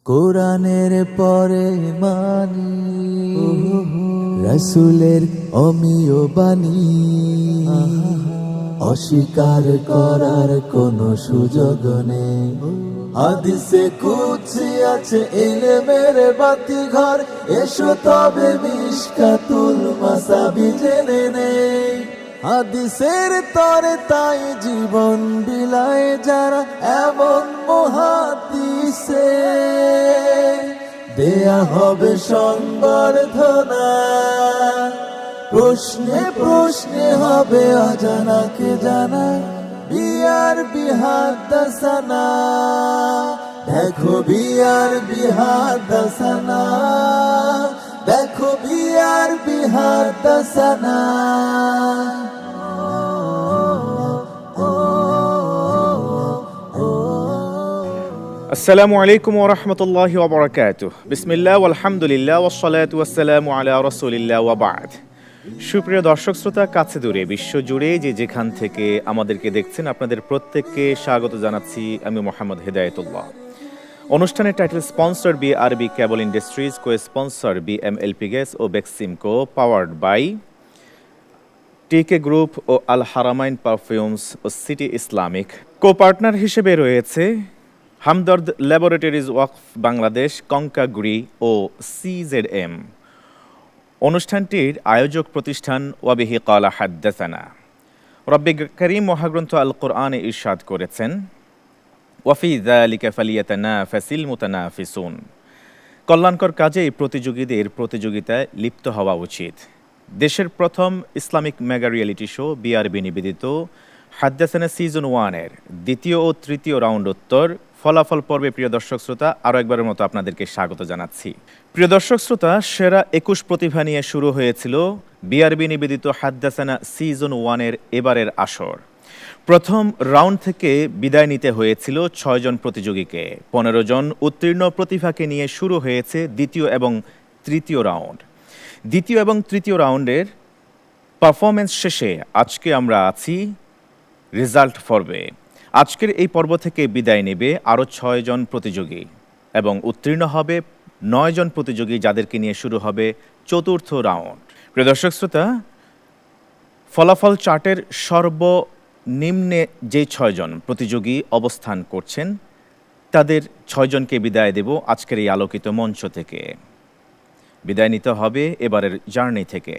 কোরআনের পরে মানি রাসূলের অমীয় বাণী, অস্বীকার করার কোনো সুযোগ নেই। হাদিসে কুদসি আছে ইলমের বাতি ঘর, এসো তবে মিশকাতুল মাসাবি জেনে নেই। হাদিসের তরে তাই জীবন বিলায় যারা, এমন মুহাদ্দিসে দেয়া হবে সংবর্ধনা। প্রশ্নে প্রশ্নে হবে অজানাকে জানা, বিআরবি হাদাসানা। দেখো বিআরবি হাদাসানা, দেখো বিআরবি হাদাসানা। আসসালামু আলাইকুম ওয়া রাহমাতুল্লাহি ওয়া বারাকাতুহু। বিসমিল্লাহ ওয়াল হামদুলিল্লাহ ওয়াস সালাতু ওয়াস সালামু আলা রাসূলিল্লাহ ওয়া বা'দ। সুপ্রিয় দর্শক শ্রোতা, কাছে দূরে বিশ্ব জুড়ে যে যেখান থেকে আমাদেরকে দেখছেন, আপনাদের প্রত্যেককে স্বাগত জানাচ্ছি আমি মোহাম্মদ হেদায়েতুল্লাহ। অনুষ্ঠানের title sponsor BRB cable industries, co sponsor BMLP gas ও Beximco, powered by TK group ও আল হারামাইন পারফিউমস ও সিটি ইসলামিক। কো পার্টনার হিসেবে রয়েছে হামদর্দ ল্যাবরেটরিজ ওয়াকফ বাংলাদেশ, কঙ্কাগুড়ি ও সিজেডএম। অনুষ্ঠানটির আয়োজক প্রতিষ্ঠান ওয়াবিহি ক্বালা হাদ্দাসানা। রব্বে কারীম মহাগ্রন্থ আল কোরআনে ইরশাদ করেছেন, ওয়াফি যালিকা ফালিয়াতানাফাসিল মুতানাফিসুন। কল্যাণকর কাজে এই প্রতিযোগীদের প্রতিযোগিতায় লিপ্ত হওয়া উচিত। দেশের প্রথম Islamic mega reality show BRB নিবেদিত হাদ্দাসানা সিজন 1-এর দ্বিতীয় ও তৃতীয় রাউন্ড উত্তর ফলাফল পর্বে প্রিয় দর্শক শ্রোতা আরও একবারের মতো আপনাদেরকে স্বাগত জানাচ্ছি। প্রিয় দর্শক শ্রোতা, সেরা 21 প্রতিভা নিয়ে শুরু হয়েছিল বিআরবি নিবেদিত হাদ্দাসানা সিজন 1-এর এবারের আসর। প্রথম রাউন্ড থেকে বিদায় নিতে হয়েছিল 6 জন প্রতিযোগীকে। 15 জন উত্তীর্ণ প্রতিভাকে নিয়ে শুরু হয়েছে দ্বিতীয় এবং তৃতীয় রাউন্ড। দ্বিতীয় এবং তৃতীয় রাউন্ডের পারফরমেন্স শেষে আজকে আমরা আছি রেজাল্ট পর্বে। আজকের এই পর্ব থেকে বিদায় নেবে আরও 6 জন প্রতিযোগী এবং উত্তীর্ণ হবে 9 জন প্রতিযোগী, যাদেরকে নিয়ে শুরু হবে চতুর্থ রাউন্ড। প্রিয় দর্শক শ্রোতা, ফলাফল চার্টের সর্বনিম্নে যে 6 জন প্রতিযোগী অবস্থান করছেন, তাদের 6 জনকে বিদায় দেব আজকের এই আলোকিত মঞ্চ থেকে। বিদায় নিতে হবে এবারের জার্নি থেকে।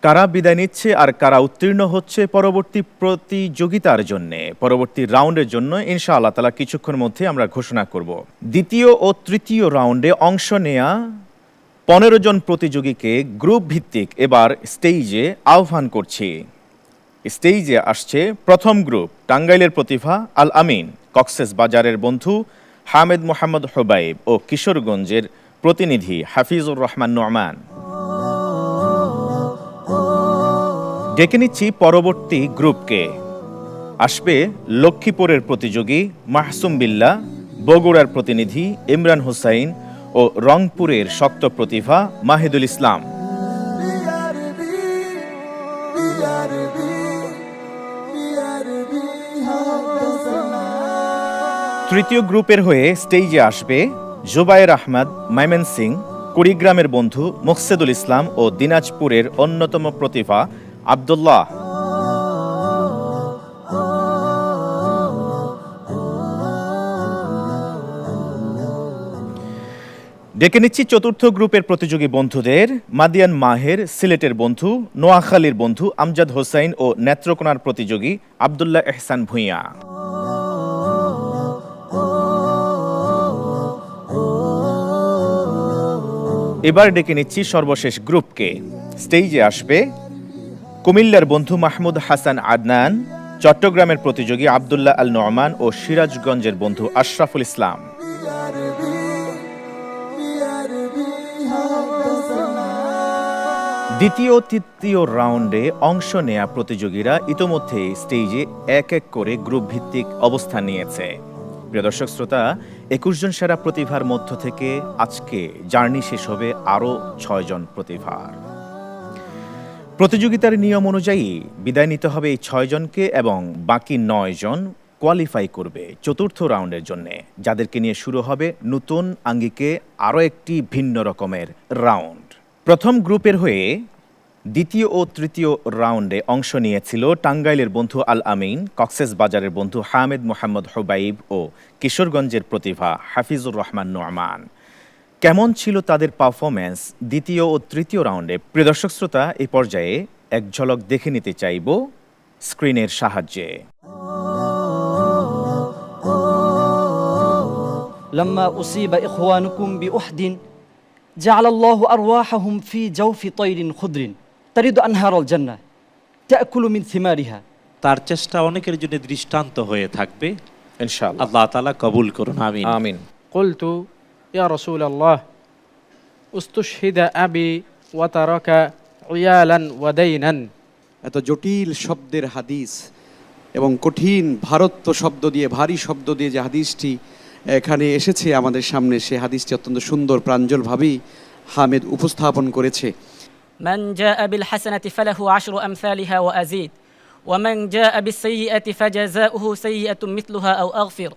কারা বিদায় নিচ্ছে আর কারা উত্তীর্ণ হচ্ছে পরবর্তী প্রতিযোগিতার জন্যে, পরবর্তী রাউন্ডের জন্য ইনশাআল্লাহ তাআলা কিছুক্ষণ মধ্যে আমরা ঘোষণা করব। দ্বিতীয় ও তৃতীয় রাউন্ডে অংশ নেয়া 15 জন প্রতিযোগীকে গ্রুপ ভিত্তিক এবার স্টেজে আহ্বান করছি। স্টেজে আসছে প্রথম গ্রুপ টাঙ্গাইলের প্রতিভা আল আমিন, কক্সেস বাজারের বন্ধু হামেদ মোহাম্মদ হুবাইব ও কিশোরগঞ্জের প্রতিনিধি হাফিজুর রহমান নোমান। ডেকে নিচ্ছি পরবর্তী গ্রুপকে। আসবে লক্ষ্মীপুরের প্রতিযোগী মাহসুম বিল্লাহ, বগুড়ার প্রতিনিধি ইমরান হুসাইন ও রংপুরের শক্ত প্রতিভা মাহিদুল ইসলাম। তৃতীয় গ্রুপের হয়ে স্টেজে আসবে জুবায়ের আহমদ, ময়মনসিংহ, কুড়িগ্রামের বন্ধু মুকসেদুল ইসলাম ও দিনাজপুরের অন্যতম প্রতিভা আব্দুল্লাহ। ডেকে নিচ্ছি চতুর্থ গ্রুপের প্রতিযোগী বন্ধুদের মাদিয়ান মাহের, সিলেটের বন্ধু নোয়াখালীর বন্ধু আমজাদ হোসাইন ও নেত্রকোনার প্রতিযোগী আব্দুল্লাহ এহসান ভূঁইয়া। এবার ডেকে নিচ্ছি সর্বশেষ গ্রুপকে। স্টেজে আসবে কুমিল্লার বন্ধু মাহমুদ হাসান আদনান, চট্টগ্রামের প্রতিযোগী আব্দুল্লাহ আল নোমান ও সিরাজগঞ্জের বন্ধু আশরাফুল ইসলাম। দ্বিতীয় ও তৃতীয় রাউন্ডে অংশ নেয়া প্রতিযোগীরা ইতোমধ্যে স্টেজে এক এক করে গ্রুপ ভিত্তিক অবস্থান নিয়েছে। প্রিয় দর্শক শ্রোতা, 21 জন সেরা প্রতিভার মধ্য থেকে আজকে জার্নি শেষ হবে আরও 6 জন প্রতিভার। প্রতিযোগিতার নিয়ম অনুযায়ী বিদায় নিতে হবে এই 6 জনকে এবং বাকি 9 জন কোয়ালিফাই করবে চতুর্থ রাউন্ডের জন্যে, যাদেরকে নিয়ে শুরু হবে নতুন আঙ্গিকে আরও একটি ভিন্ন রকমের রাউন্ড। প্রথম গ্রুপের হয়ে দ্বিতীয় ও তৃতীয় রাউন্ডে অংশ নিয়েছিল টাঙ্গাইলের বন্ধু আল আমিন, কক্সেস বাজারের বন্ধু হামেদ মোহাম্মদ হুবাইব ও কিশোরগঞ্জের প্রতিভা হাফিজুর রহমান নোমান। কেমন ছিল তাদের পারফরম্যান্স দ্বিতীয় ও তৃতীয় রাউন্ডে? প্রিয় দর্শক শ্রোতা, এই পর্যায়ে এক ঝলক দেখে নিতে চাইব স্ক্রিনের সাহায্যে। لما أصيب إخوانكم بأحد جعل الله أرواحهم في جوف طير خضر تريد أنهار الجنة تأكل من ثمارها। তার চেষ্টা অনেকের জন্য দৃষ্টান্ত হয়ে থাকবে, ইনশাআল্লাহ। আল্লাহ তাআলা কবুল করুন, আমিন আমিন। قلت يا رسول الله استشهد أبي وترك عيالا ودينا। এত জটিল শব্দের হাদিস এবং কঠিন ভারত্ব শব্দ দিয়ে, ভারী শব্দ দিয়ে যে হাদিসটি এখানে এসেছে আমাদের সামনে, সে হাদিসটি অত্যন্ত সুন্দর প্রাঞ্জলভাবেই হামেদ উপস্থাপন করেছে। من جاء بالحسنة فله 10 أمثالها وأزيد ومن جاء بالسيئة فجزاؤه سيئة مثلها أو أغفر।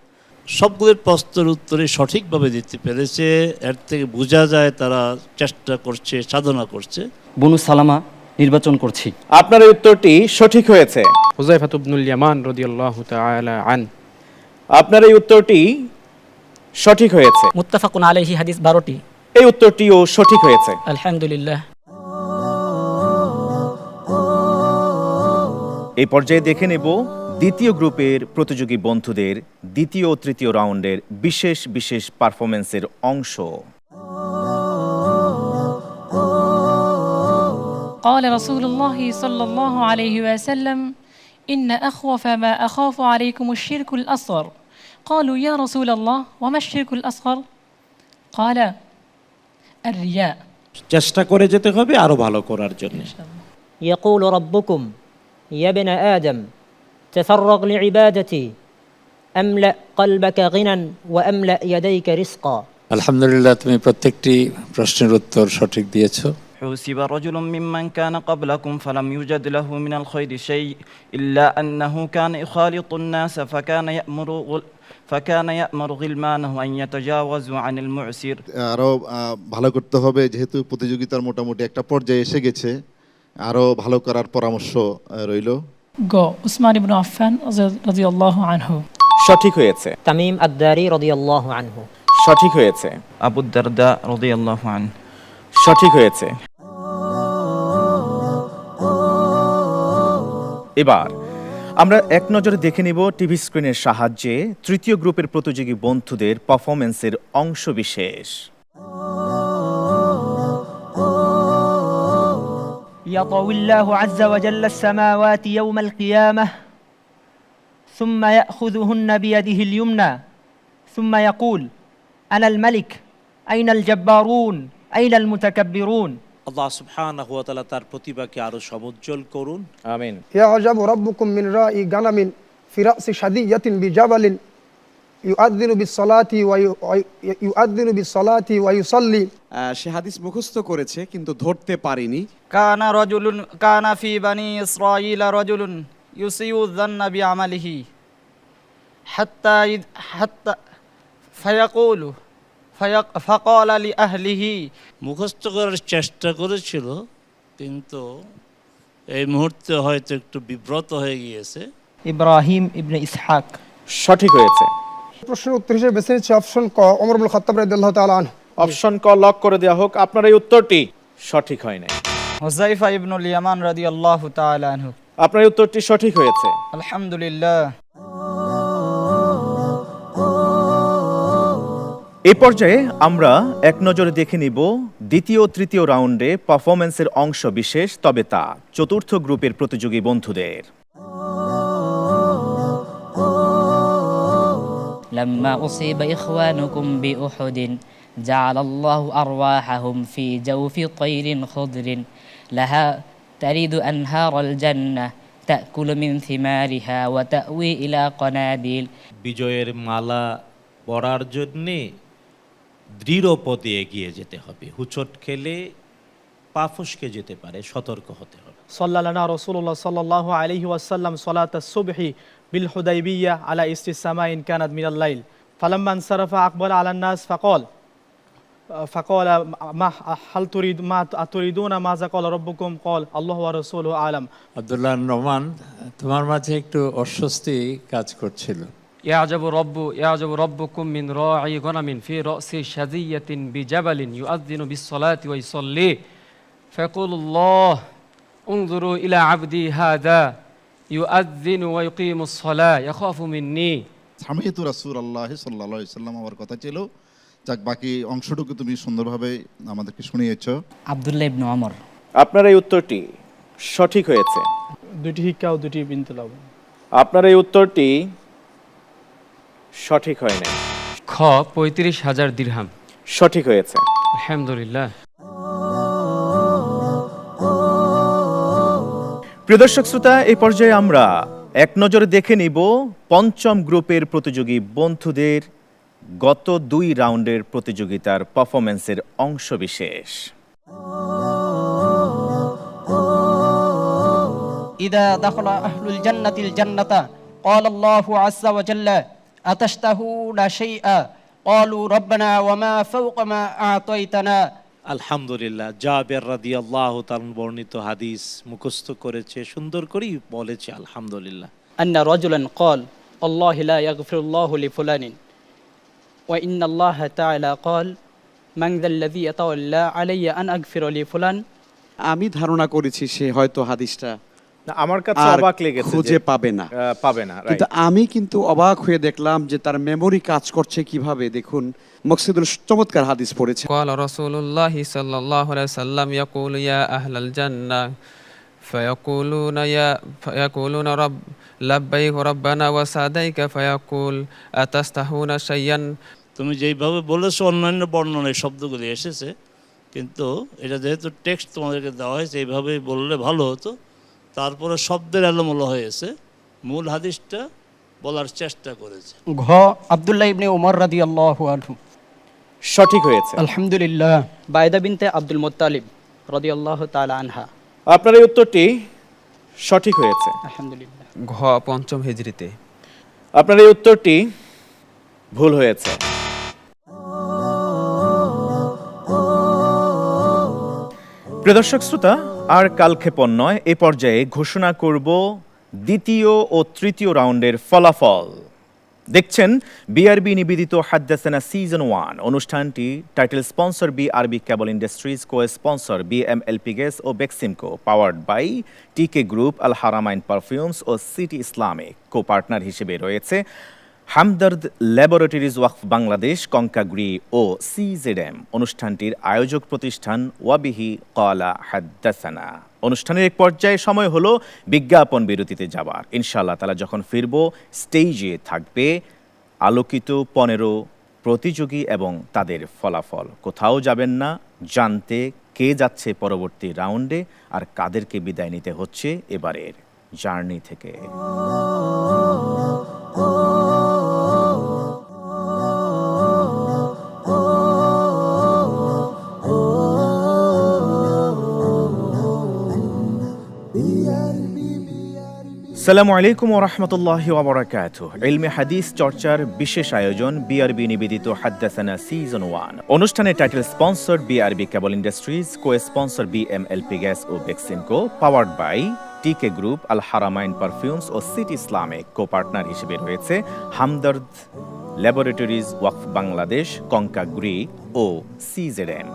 সবগুলোর প্রশ্নের উত্তরে সঠিকভাবে দিতে পেরেছে, এর থেকে বোঝা যায় তারা চেষ্টা করছে, সাধনা করছে। বনু সালামা নির্বাচন করছি। আপনার এই উত্তরটি সঠিক হয়েছে। হুযায়ফা ইবনুল ইয়ামান রাদিয়াল্লাহু তাআলা আন। আপনার এই উত্তরটি সঠিক হয়েছে। মুত্তাফাকুন আলাইহি হাদিস 12টি। এই উত্তরটিও সঠিক হয়েছে। আলহামদুলিল্লাহ। এই পর্যায়ে দেখে নেব দ্বিতীয় গ্রুপের প্রতিযোগী বন্ধুদের দ্বিতীয় ও তৃতীয় রাউন্ডের বিশেষ বিশেষ পারফরমেন্সের অংশ। قال رسول الله صلى الله عليه وسلم إن أخوف ما أخاف عليكم الشرك الأصغر قالوا يا رسول الله وما الشرك الأصغر قال الرياء। চেষ্টা করে যেতে হবে আরো ভালো করার জন্য। يقول ربكم يا ابن آدم تفرغ لعبادتي أملأ قلبك غنى وأملأ يديك رزقا। আলহামদুলিল্লাহ, তুমি প্রত্যেকটি প্রশ্নের উত্তর সঠিক দিয়েছো। حُسِبَ رجل ممن كان قبلكم فلم يوجد له من الخير شيء إلا أنه كان يخالط الناس فكان يأمر غلمانه أن يتجاوزوا عن المعسر। আরো ভালো করতে হবে, যেহেতু প্রতিযোগিতার মোটামুটি একটা পর্যায়ে এসে গেছে, আরো ভালো করার পরামর্শ রইল। গো উসমান ইবনে আফফান রাদিয়াল্লাহু আনহু। সঠিক হয়েছে। তামিম আদ-দারি রাদিয়াল্লাহু আনহু। সঠিক হয়েছে। আবু দারদা রাদিয়াল্লাহু আনহু। সঠিক হয়েছে। এবার আমরা এক নজরে দেখে নিব টিভি স্ক্রিনের সাহায্যে তৃতীয় গ্রুপের প্রতিযোগী বন্ধুদের পারফরমেন্সের অংশ বিশেষ। يطوي الله عز وجل السماوات يوم القيامة ثم يأخذهن بيده اليمنى ثم يقول أنا الملك أين الجبارون أين المتكبرون। আল্লাহ সুবহানাহু ওয়া তাআলা তার প্রতিভাকে আরো সমুজ্জ্বল করুন, আমিন। يعجب ربكم من راء غنم في رأس شدية بجبل يؤذن بالصلاة ويصلي। সে হাদিস মুখস্থ করেছে কিন্তু ধরতে পারিনি। كان في بني إسرائيل رجل يسيء الظن بعمله حتى فقال لأهله। মুখস্থ করার চেষ্টা করেছিল, কিন্তু এই মুহূর্তে হয়তো একটু বিব্রত হয়ে গিয়েছে। ইব্রাহিম ইবনে ইসহাক। সঠিক হয়েছে। প্রশ্নের উত্তর হিসেবে বেছে নিচ্ছি অপশন ক, ওমর ইবনুল খাত্তাব রাদিয়াল্লাহু তাআলা আনহু। অপশন ক লক করে দেওয়া হোক। আপনার এই উত্তরটি সঠিক হয় নাই। হুযায়ফা ইবনুল ইয়ামান রাদিয়াল্লাহু তাআলা আনহু। আপনার এই উত্তরটি সঠিক হয়েছে। আলহামদুলিল্লাহ। এই পর্যায়ে আমরা এক নজরে দেখে নিব দ্বিতীয় ও তৃতীয় রাউন্ডে পারফরমেন্সের অংশ বিশেষ, তবে তা চতুর্থ গ্রুপের প্রতিযোগী বন্ধুদের। لما أصيب إخوانكم بأحد جعل الله أرواحهم في جوف طير خضر لها تريد أنهار الجنة تأكل من ثمارها وتأوي إلى قناديل। বিজয়ের মালা পরার জন্যে দৃঢ় পথে এগিয়ে যেতে হবে। হুচট খেলে পা ফসকে যেতে পারে, সতর্ক হতে হবে। সাল্লাল্লাহু রাসূলুল্লাহ সাল্লাল্লাহু আলাইহি ওয়াসাল্লাম সালাত আস-সুবহি بالحديبية على إست السماء إن كانت من الليل فلما انصرف أقبل على الناس فقال ما هل تريدون ماذا قال ربكم قال الله ورسوله أعلم আব্দুল্লাহ নোমান, তোমার মাঝে একটু অস্বস্তি কাজ করছিল। يعجب ربكم من راعي غنم في رأس شذية بجبل يؤذن بالصلاة ويصلي فيقول الله انظروا إلى عبدي هذا يؤذن ويقيم الصلاة يخاف مني সামিয়তু রাসূলুল্লাহ সাল্লাল্লাহু আলাইহি সাল্লাম আমার কথা ছিল। যাক, বাকি অংশটুকু তুমি সুন্দরভাবে আমাদেরকে শুনিয়েছো। আব্দুল্লাহ ইবনে ওমর। আপনার এই উত্তরটি সঠিক হয়েছে। দুটি হিক্কা ও দুটি বিনতে লাভ। আপনার এই উত্তরটি সঠিক হয় না। খ 35,000 দিরহাম। সঠিক হয়েছে। আলহামদুলিল্লাহ। প্রিয় দর্শক শ্রোতা, এই পর্যায়ে আমরা এক নজরে দেখে নিব পঞ্চম গ্রুপের প্রতিযোগী বন্ধুদের গত 2 রাউন্ডের প্রতিযোগিতার পারফরম্যান্সের অংশবিশেষ। إذا دخل أهل الجنة الجنة قال الله عز وجل أتشتهون شيئا قالوا ربنا وما فوق ما أعطيتنا আলহামদুলিল্লাহ, জাবের রাদিয়াল্লাহু তাআলা বর্ণিত হাদিস মুখস্থ করেছে, সুন্দর করেই বলেছে আলহামদুলিল্লাহ। أن رجلا قال الله لا يغفر الله لفلان وإن الله تعالى قال من ذا الذي يتولى علي أن أغفر لفلان। আমি ধারণা করেছি সে হয়তো হাদিসটা না, আমার কাছে আর অবাক লেগেছে খুঁজে পাবে না। কিন্তু আমি কিন্তু অবাক হয়ে দেখলাম যে তার মেমোরি কাজ করছে কিভাবে। দেখুন, মকসুদুল চমৎকার হাদিস পড়েছে। قال رسول الله صلى الله عليه وسلم يقول يا أهل الجنة فيقولون رب لبيك ربنا وسعديك فيقول أتستحون شيئا। তুমি যেইভাবে বলেছো অন্যান্য বর্ণনায় শব্দগুলি এসেছে, কিন্তু এটা যেহেতু টেক্সট তোমাদেরকে দেওয়া হয়েছে এইভাবেই বললে ভালো হতো। তারপরে শব্দের এলোমেলো হয়েছে, মূল হাদিসটা বলার চেষ্টা করেছে। ঘ আব্দুল্লাহ ইবনে ওমর রাদিয়াল্লাহু আনহু। সঠিক হয়েছে। আলহামদুলিল্লাহ। বায়দা বিনতে আব্দুল মুত্তালিব রাদিয়াল্লাহু তাআলা আনহা। আপনার এই উত্তরটি সঠিক হয়েছে। আলহামদুলিল্লাহ। ঘ 5ম হিজরিতে। আপনার এই উত্তরটি ভুল হয়েছে। প্রিয় দর্শক শ্রোতা, আর কালক্ষেপণ নয়, এ পর্যায়ে ঘোষণা করব দ্বিতীয় ও তৃতীয় রাউন্ডের ফলাফল। দেখছেন বিআরবি নিবেদিত হাদ্দাসানা সিজন 1 অনুষ্ঠানটি title sponsor BRB cable industries, co sponsor BMLP gas ও Beximco, powered by TK group, Al Haramain perfumes ও সিটি ইসলামিক। কো পার্টনার হিসেবে রয়েছে হামদর্দ ল্যাবরেটরিজ ওয়াকফ বাংলাদেশ, কঙ্কাগুড়ি ও সিজেডএম। অনুষ্ঠানটির আয়োজক প্রতিষ্ঠান ওয়াবিহি ক্বালা হাদ্দাসানা। অনুষ্ঠানের এক পর্যায়ে সময় হলো বিজ্ঞাপন বিরতিতে যাবার। ইনশাআল্লাহ তাআলা যখন ফিরব, স্টেজে থাকবে আলোকিত 15 প্রতিযোগী এবং তাদের ফলাফল। কোথাও যাবেন না, জানতে কে যাচ্ছে পরবর্তী রাউন্ডে আর কাদেরকে বিদায় নিতে হচ্ছে এবারের জার্নি থেকে। আসসালামু আলাইকুম ওয়া রাহমাতুল্লাহি ওয়া বারাকাতুহু। ইলমে হাদিস চর্চার বিশেষ আয়োজন বিআরবি নিবেদিত হাদ্দাসানা সিজন 1 অনুষ্ঠানের title sponsor BRB cable industries, co sponsor BMLP gas ও Beximco, powered by TK group, Al Haramain perfumes ও সিটি ইসলামিক। কো পার্টনার হিসেবে রয়েছে হামদর্দ ল্যাবরেটরিজ ওয়াকফ বাংলাদেশ, কঙ্কাগুড়ি ও সিজেডএম।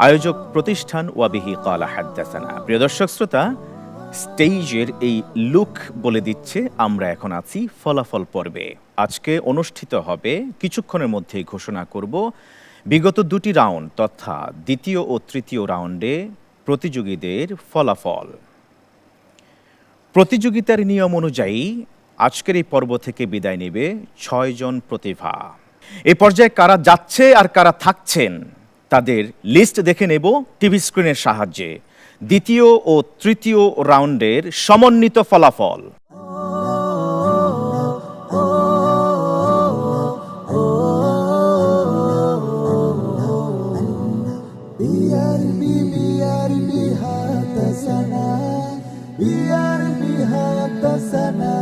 আয়োজক প্রতিষ্ঠান ওয়াবিহি ক্বালা হাদ্দাসানা। প্রিয় দর্শক শ্রোতা, স্টেজের এই লুক বলে দিচ্ছে আমরা এখন আছি ফলাফল পর্বে। আজকে অনুষ্ঠিত হবে কিছুক্ষণের মধ্যেই ঘোষণা করব বিগত 2টি রাউন্ড তথা দ্বিতীয় ও তৃতীয় রাউন্ডে প্রতিযোগীদের ফলাফল। প্রতিযোগিতার নিয়ম অনুযায়ী আজকের এই পর্ব থেকে বিদায় নেবে 6 জন প্রতিভা। এই পর্যায়ে কারা যাচ্ছে আর কারা থাকছেন তাদের লিস্ট দেখে নেব টিভি স্ক্রিনের সাহায্যে। দ্বিতীয় ও তৃতীয় রাউন্ডের সমন্বিত ফলাফল। BRB Haddasana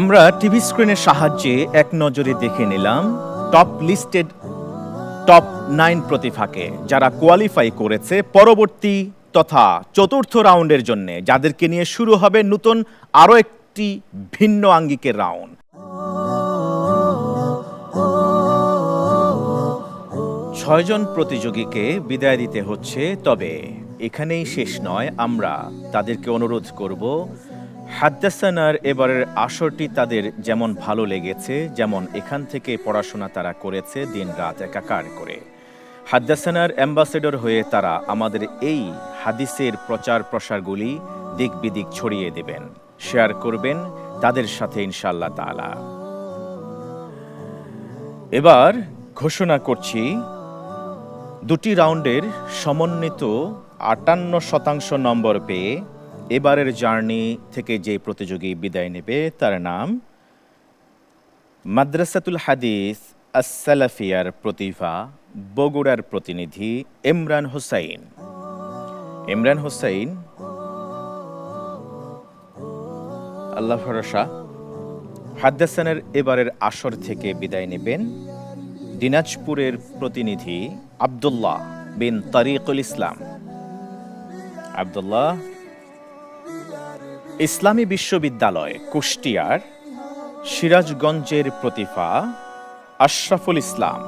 আমরা টিভি স্ক্রিনের সাহায্যে এক নজরে দেখে নিলাম টপ 9 প্রতিভাকে, যারা কোয়ালিফাই করেছে পরবর্তী তথা চতুর্থ রাউন্ডের জন্য, যাদেরকে নিয়ে শুরু হবে নতুন আরো একটি ভিন্ন আঙ্গিকের রাউন্ড। 6 জন প্রতিযোগীকে বিদায় দিতে হচ্ছে, তবে এখানেই শেষ নয়। আমরা তাদেরকে অনুরোধ করব, হাদ্দাসানার এবারের আসরটি তাদের যেমন ভালো লেগেছে, যেমন এখান থেকে পড়াশোনা তারা করেছে দিন রাত একাকার করে, হাদ্দাসানার অ্যাম্বাসেডর হয়ে তারা আমাদের এই হাদিসের প্রচার প্রসারগুলি দিক বিদিক ছড়িয়ে দেবেন, শেয়ার করবেন তাদের সাথে ইনশাআল্লাহ তাআলা। এবার ঘোষণা করছি, দুটি রাউন্ডের সমন্বিত 58% নম্বর পেয়ে এবারের জার্নি থেকে যে প্রতিযোগী বিদায় নেবে তার নাম মাদ্রাসাতুল হাদিস আস-সালাফিয়ার প্রতিভা বগুড়ার প্রতিনিধি ইমরান হোসাইন। ইমরান হোসাইন আল্লাহ ভরসা হাদ্দাসানের এবারের আসর থেকে বিদায় নেবেন দিনাজপুরের প্রতিনিধি আব্দুল্লাহ বিন তারিকুল ইসলাম। আব্দুল্লাহ ইসলামী বিশ্ববিদ্যালয় কুষ্টিয়ার সিরাজগঞ্জের প্রতিভা আশরাফুল ইসলাম।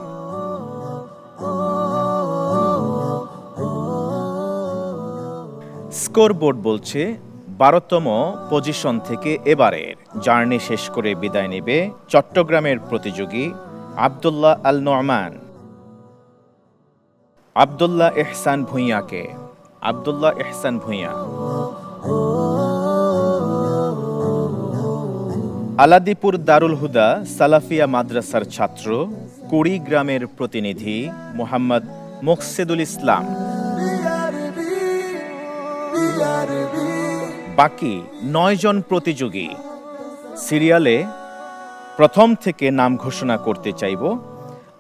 স্কোরবোর্ড বলছে 12তম পজিশন থেকে এবারের জার্নি শেষ করে বিদায় নেবে চট্টগ্রামের প্রতিযোগী আব্দুল্লাহ আল নোমান। আব্দুল্লাহ ইহসান ভূঁইয়াকে। আব্দুল্লাহ ইহসান ভূঁইয়া আলাদিপুর দারুল হুদা সালাফিয়া মাদ্রাসার ছাত্র, কুড়িগ্রামের প্রতিনিধি মোহাম্মদ মুকসিদুল ইসলাম। বাকি 9 জন প্রতিযোগী সিরিয়ালে প্রথম থেকে নাম ঘোষণা করতে চাইব।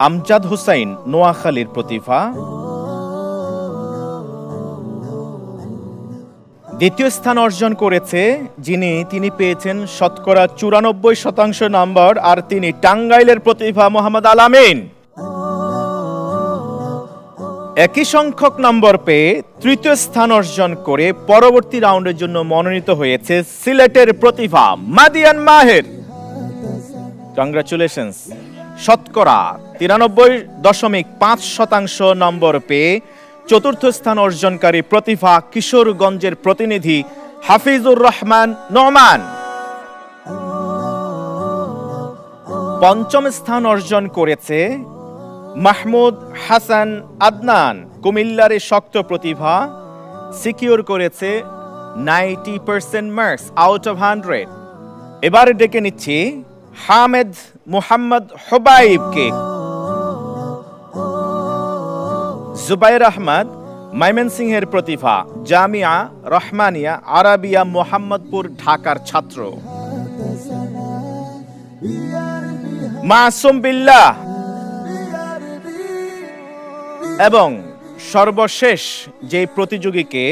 আমজাদ হুসাইন নোয়াখালীর প্রতিভা, দ্বিতীয় স্থান অর্জন করেছে তিনি পেয়েছেন শতকরা 94% নম্বর, আর তিনি টাঙ্গাইলের প্রতিভা মোহাম্মদ আলামিন। একই সংখ্যক নম্বর পেয়ে তৃতীয় স্থান অর্জন করে পরবর্তী রাউন্ডের জন্য মনোনীত হয়েছে সিলেটের প্রতিভা মাদিয়ান মাহের। কংগ্রাচুলেশনস। শতকরা 93.5% নম্বর পেয়ে চতুর্থ স্থান অর্জনকারী প্রতিভা কিশোরগঞ্জের প্রতিনিধি হাফিজুর রহমান নোমান। পঞ্চম স্থান অর্জন করেছে মাহমুদ হাসান আদনান, কুমিল্লার শক্ত প্রতিভা, সিকিউর করেছে 90% মার্কস আউট অফ 100। এবার ডেকে নিচ্ছি হামেদ মুহাম্মদ হুবাইবকে। জুবাইর আহমদ ময়মনসিংহের প্রতিভা, জামিয়া রহমানিয়া আরাবিয়া মোহাম্মদপুর ঢাকার ছাত্র। মাসুম বিল্লাহ। এবং সর্বশেষ যে প্রতিযোগীকে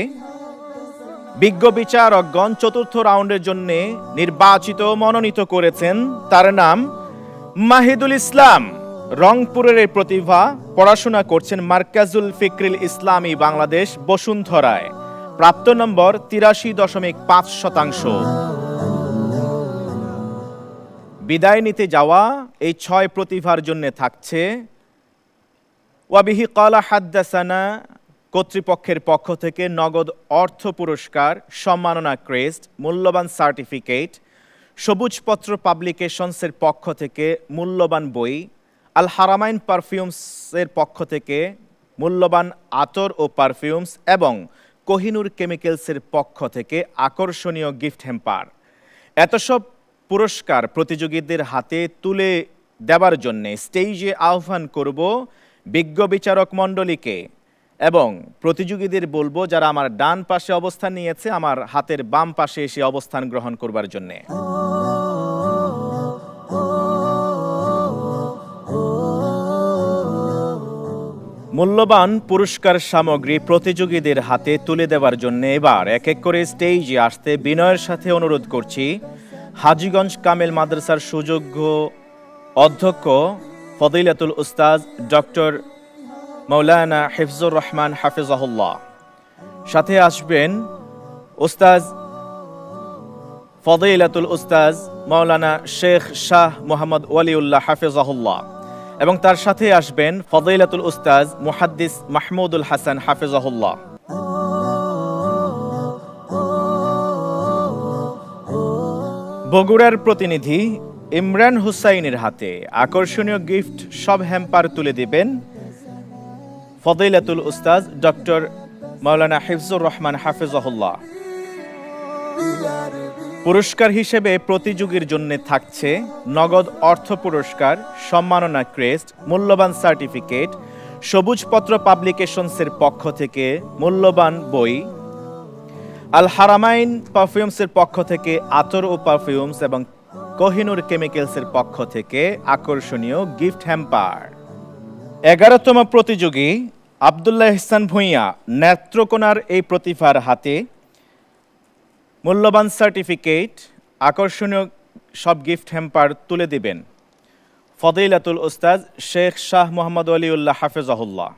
বিজ্ঞ বিচারকগণ চতুর্থ রাউন্ডের জন্য নির্বাচিত মনোনীত করেছেন তার নাম মাহিদুল ইসলাম। রংপুরের এই প্রতিভা, পড়াশোনা করছেন মার্কাজুল ফিকরিল ইসলামী বাংলাদেশ বসুন্ধরায়, প্রাপ্ত নম্বর 83.5%। বিদায় নিতে যাওয়া এই 6 প্রতিভার জন্য থাকছে ওয়াবিহি ক্বালা হাদ্দাসানা কর্তৃপক্ষের পক্ষ থেকে নগদ অর্থ পুরস্কার, সম্মাননা ক্রেস্ট, মূল্যবান সার্টিফিকেট, সবুজপত্র পাবলিকেশনসের পক্ষ থেকে মূল্যবান বই, আল হারামাইন পারফিউমসের পক্ষ থেকে মূল্যবান আতর ও পারফিউমস এবং কোহিনুর কেমিক্যালসের পক্ষ থেকে আকর্ষণীয় গিফট হ্যাম্পার। এত সব পুরস্কার প্রতিযোগীদের হাতে তুলে দেবার জন্য স্টেজে আহ্বান করব বিজ্ঞ বিচারক মণ্ডলীকে, এবং প্রতিযোগীদের বলবো যারা আমার ডান পাশে অবস্থান নিয়েছে আমার হাতের বাম পাশে এসে অবস্থান গ্রহণ করবার জন্যে। মূল্যবান পুরস্কার সামগ্রী প্রতিযোগীদের হাতে তুলে দেওয়ার জন্য এবার এক এক করে স্টেজে আসতে বিনয়ের সাথে অনুরোধ করছি হাজীগঞ্জ কামেল মাদ্রাসার সুযোগ্য অধ্যক্ষ ফদিলাতুল উস্তাজ ডক্টর মাওলানা হিফজুর রহমান হাফিজাহুল্লাহ। সাথে আসবেন উস্তাজ ফদিলাতুল উস্তাজ মাওলানা শেখ শাহ মোহাম্মদ ওয়ালিউল্লাহ হাফিজাহুল্লাহ এবং তার সাথে আসবেন ফদিলাতুল উস্তাজ মুহাদ্দিস মাহমুদুল হাসান হাফিজাহুল্লাহ। বগুড়ার প্রতিনিধি ইমরান হুসাইনের হাতে আকর্ষণীয় গিফট সব হ্যাম্পার তুলে দিবেন ফদিলাতুল উস্তাজ ডক্টর মাওলানা হিফজুর রহমান হাফিজাহুল্লাহ। পুরস্কার হিসেবে প্রতিযোগীর জন্য থাকছে নগদ অর্থ পুরস্কার, সম্মাননা ক্রেস্ট, মূল্যবান সার্টিফিকেট, সবুজপত্র পাবলিকেশনসের পক্ষ থেকে মূল্যবান বই, আল হারামাইন পারফিউমসের পক্ষ থেকে আতর ও পারফিউমস এবং কোহিনুর কেমিক্যালসের পক্ষ থেকে আকর্ষণীয় গিফট হ্যাম্পার। 11তম প্রতিযোগী আব্দুল্লাহ ইহসান ভূঁইয়া নেত্রকোনার এই প্রতিভার হাতে মূল্যবান সার্টিফিকেট, আকর্ষণীয় সব গিফট হ্যাম্পার তুলে দিবেন ফদিলাতুল উস্তাজ শেখ শাহ মোহাম্মদ ওয়ালিউল্লাহ হাফিজাহুল্লাহ।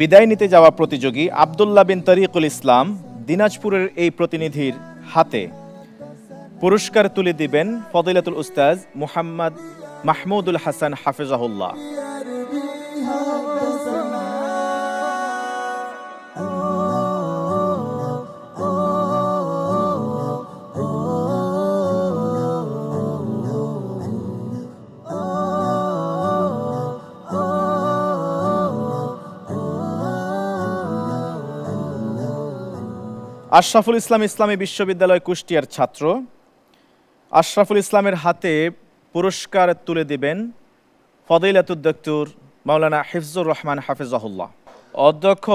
বিদায় নিতে যাওয়া প্রতিযোগী আব্দুল্লাহ বিন তরিকুল ইসলাম দিনাজপুরের এই প্রতিনিধির হাতে পুরস্কার তুলে দিবেন ফদিলাতুল উস্তাজ মুহাম্মদ মাহমুদুল হাসান হাফিজাহুল্লাহ। আশরাফুল ইসলাম ইসলামী বিশ্ববিদ্যালয় কুষ্টিয়ার ছাত্র আশরাফুল ইসলামের হাতে পুরস্কার তুলে দিবেন ফদিলাতুল ডক্টর মাওলানা হিফজুর রহমান হাফিজাহুল্লাহ, অধ্যক্ষ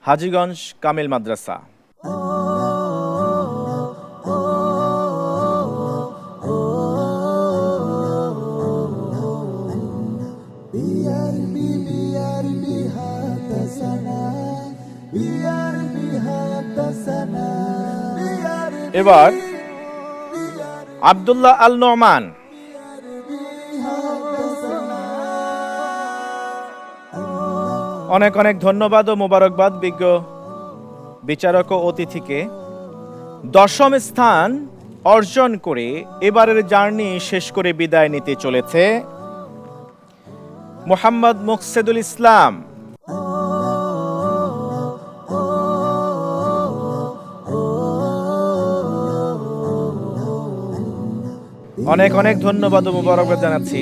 হাজীগঞ্জ কামিল মাদ্রাসা। এবার আব্দুল্লাহ আল নোমান অনেক অনেক ধন্যবাদ ও মোবারকবাদ বিজ্ঞ বিচারক ও অতিথিকে। 10ম স্থান অর্জন করে এবারের জার্নি শেষ করে বিদায় নিতে চলেছে মোহাম্মদ মুকসেদুল ইসলাম। অনেক অনেক ধন্যবাদ ও মোবারকবাদ জানাচ্ছি।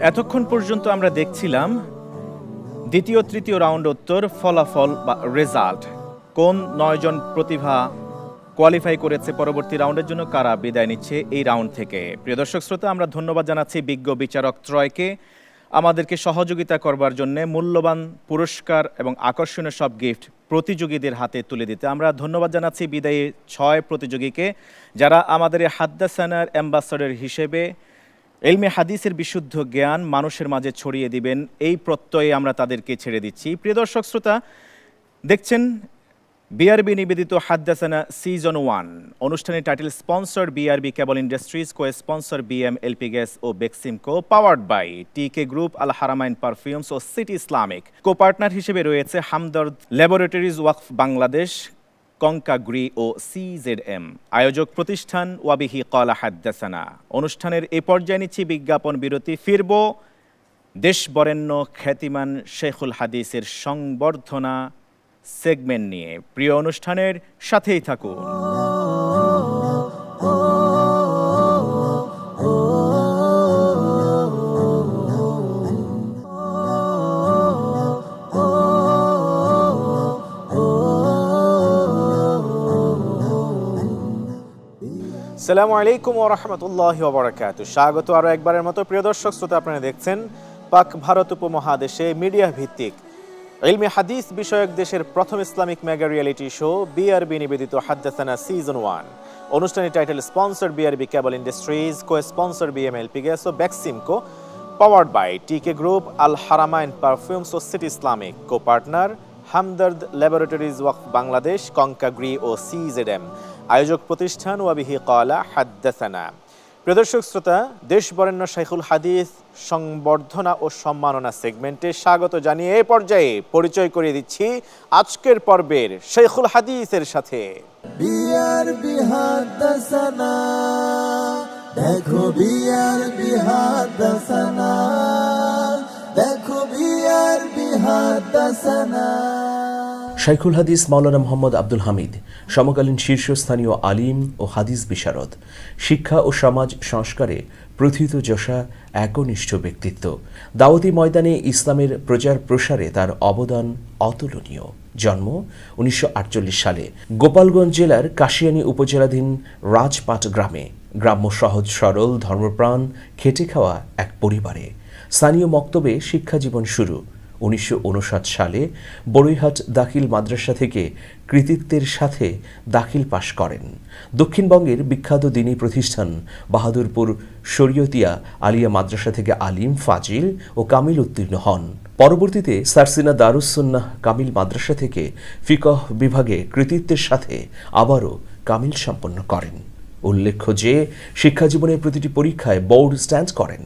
এতক্ষণ পর্যন্ত আমরা দেখছিলাম দ্বিতীয় তৃতীয় রাউন্ড উত্তর ফলাফল বা রেজাল্ট, কোন 9 জন প্রতিভা কোয়ালিফাই করেছে পরবর্তী রাউন্ডের জন্য, কারা বিদায় নিচ্ছে এই রাউন্ড থেকে। প্রিয় দর্শক শ্রোতা, আমরা ধন্যবাদ জানাচ্ছি বিজ্ঞ বিচারক ত্রয়কে আমাদেরকে সহযোগিতা করবার জন্য মূল্যবান পুরস্কার এবং আকর্ষণীয় সব গিফট প্রতিযোগীদের হাতে তুলে দিতে। আমরা ধন্যবাদ জানাচ্ছি বিদায়ী 6 প্রতিযোগীকে যারা আমাদের হাদ্দাসানার অ্যাম্বাসাডর হিসেবে ইলমে হাদিসের বিশুদ্ধ জ্ঞান মানুষের মাঝে ছড়িয়ে দিবেন, এই প্রত্যয়ে আমরা তাদেরকে ছেড়ে দিচ্ছি। প্রিয় দর্শক শ্রোতা, দেখছেন বিআরবি নিবেদিত হাদ্দাসানা সিজন 1 অনুষ্ঠানের title sponsor BRB cable industries, co sponsor BM LP gas ও Beximco, powered by TK group, Al Haramain perfumes ও সিটি ইসলামিক। কো পার্টনার হিসেবে রয়েছে হামদর্দ ল্যাবরেটরিজ, ওয়াকফ বাংলাদেশ, কঙ্কাগ্রি ও সিজেডএম। আয়োজক প্রতিষ্ঠান ওয়াবিহি ক্বালা হাদ্দাসানা। অনুষ্ঠানের এ পর্যায়ে নিচ্ছি বিজ্ঞাপন বিরতি। ফিরব দেশ বরেণ্য খ্যাতিমান শেখুল হাদিসের সংবর্ধনা সেগমেন্ট নিয়ে। প্রিয় অনুষ্ঠানের সাথেই থাকুন। আসসালামু আলাইকুম ওয়া রাহমাতুল্লাহি ওয়া বারাকাতুহু। স্বাগত আরো একবারের মতো প্রিয় দর্শক শ্রোতা, আপনারা দেখছেন পাক ভারত উপমহাদেশে মিডিয়া ভিত্তিক ইলমি হাদিস বিষয়ক দেশের প্রথম Islamic mega reality show BRB নিবেদিত হাদ্দাসানা সিজন 1। অনুষ্ঠানের title sponsor BRB cable industries, co sponsor BMLP gas ও Beximco, powered by TK group, Al Haramain perfumes ও city Islamic, co partner Hamdard laboratories Waqf Bangladesh, কঙ্কাগ্রি ও সিজেডএম। আয়োজক প্রতিষ্ঠান ওয়াবিহি ক্বালা হাদ্দাসানা। প্রিয় দর্শক শ্রোতা, দেশ বরেণ্য শাইখুল হাদিস সংবর্ধনা ও সম্মাননা সেগমেন্টে স্বাগত জানিয়ে এই পর্যায়ে পরিচয় করিয়ে দিচ্ছি আজকের পর্বের শাইখুল হাদিসের সাথে। বিআরবি হাদ্দাসানা, দেখো বিআরবি হাদ্দাসানা, দেখো বিআরবি হাদ্দাসানা। শাইখুল হাদিস মাওলানা মোহাম্মদ আব্দুল হামিদ সমকালীন শীর্ষস্থানীয় আলিম ও হাদিস বিশারদ, শিক্ষা ও সমাজ সংস্কারে প্রথিতযশা একনিষ্ঠ ব্যক্তিত্ব। দাওয়াতি ময়দানে ইসলামের প্রচার প্রসারে তার অবদান অতুলনীয়। জন্ম 1948 সালে গোপালগঞ্জ জেলার কাশিয়ানী উপজেলাধীন রাজপাট গ্রামে। গ্রাম্য সহজ সরল ধর্মপ্রাণ খেটে খাওয়া এক পরিবারে স্থানীয় মক্তবে শিক্ষাজীবন শুরু। 1959 সালে বড়ইহাট দাখিল মাদ্রাসা থেকে কৃতিত্বের সাথে দাখিল পাশ করেন। দক্ষিণবঙ্গের বিখ্যাত দ্বীনী প্রতিষ্ঠান বাহাদুরপুর শরীয়তিয়া আলিয়া মাদ্রাসা থেকে আলিম, ফাজিল ও কামিল উত্তীর্ণ হন। পরবর্তীতে সারসিনা দারুস সুন্নাহ কামিল মাদ্রাসা থেকে ফিকহ বিভাগে কৃতিত্বের সাথে আবারও কামিল সম্পন্ন করেন। উল্লেখ্য যে শিক্ষাজীবনের প্রতিটি পরীক্ষায় বোর্ড স্ট্যান্ড করেন।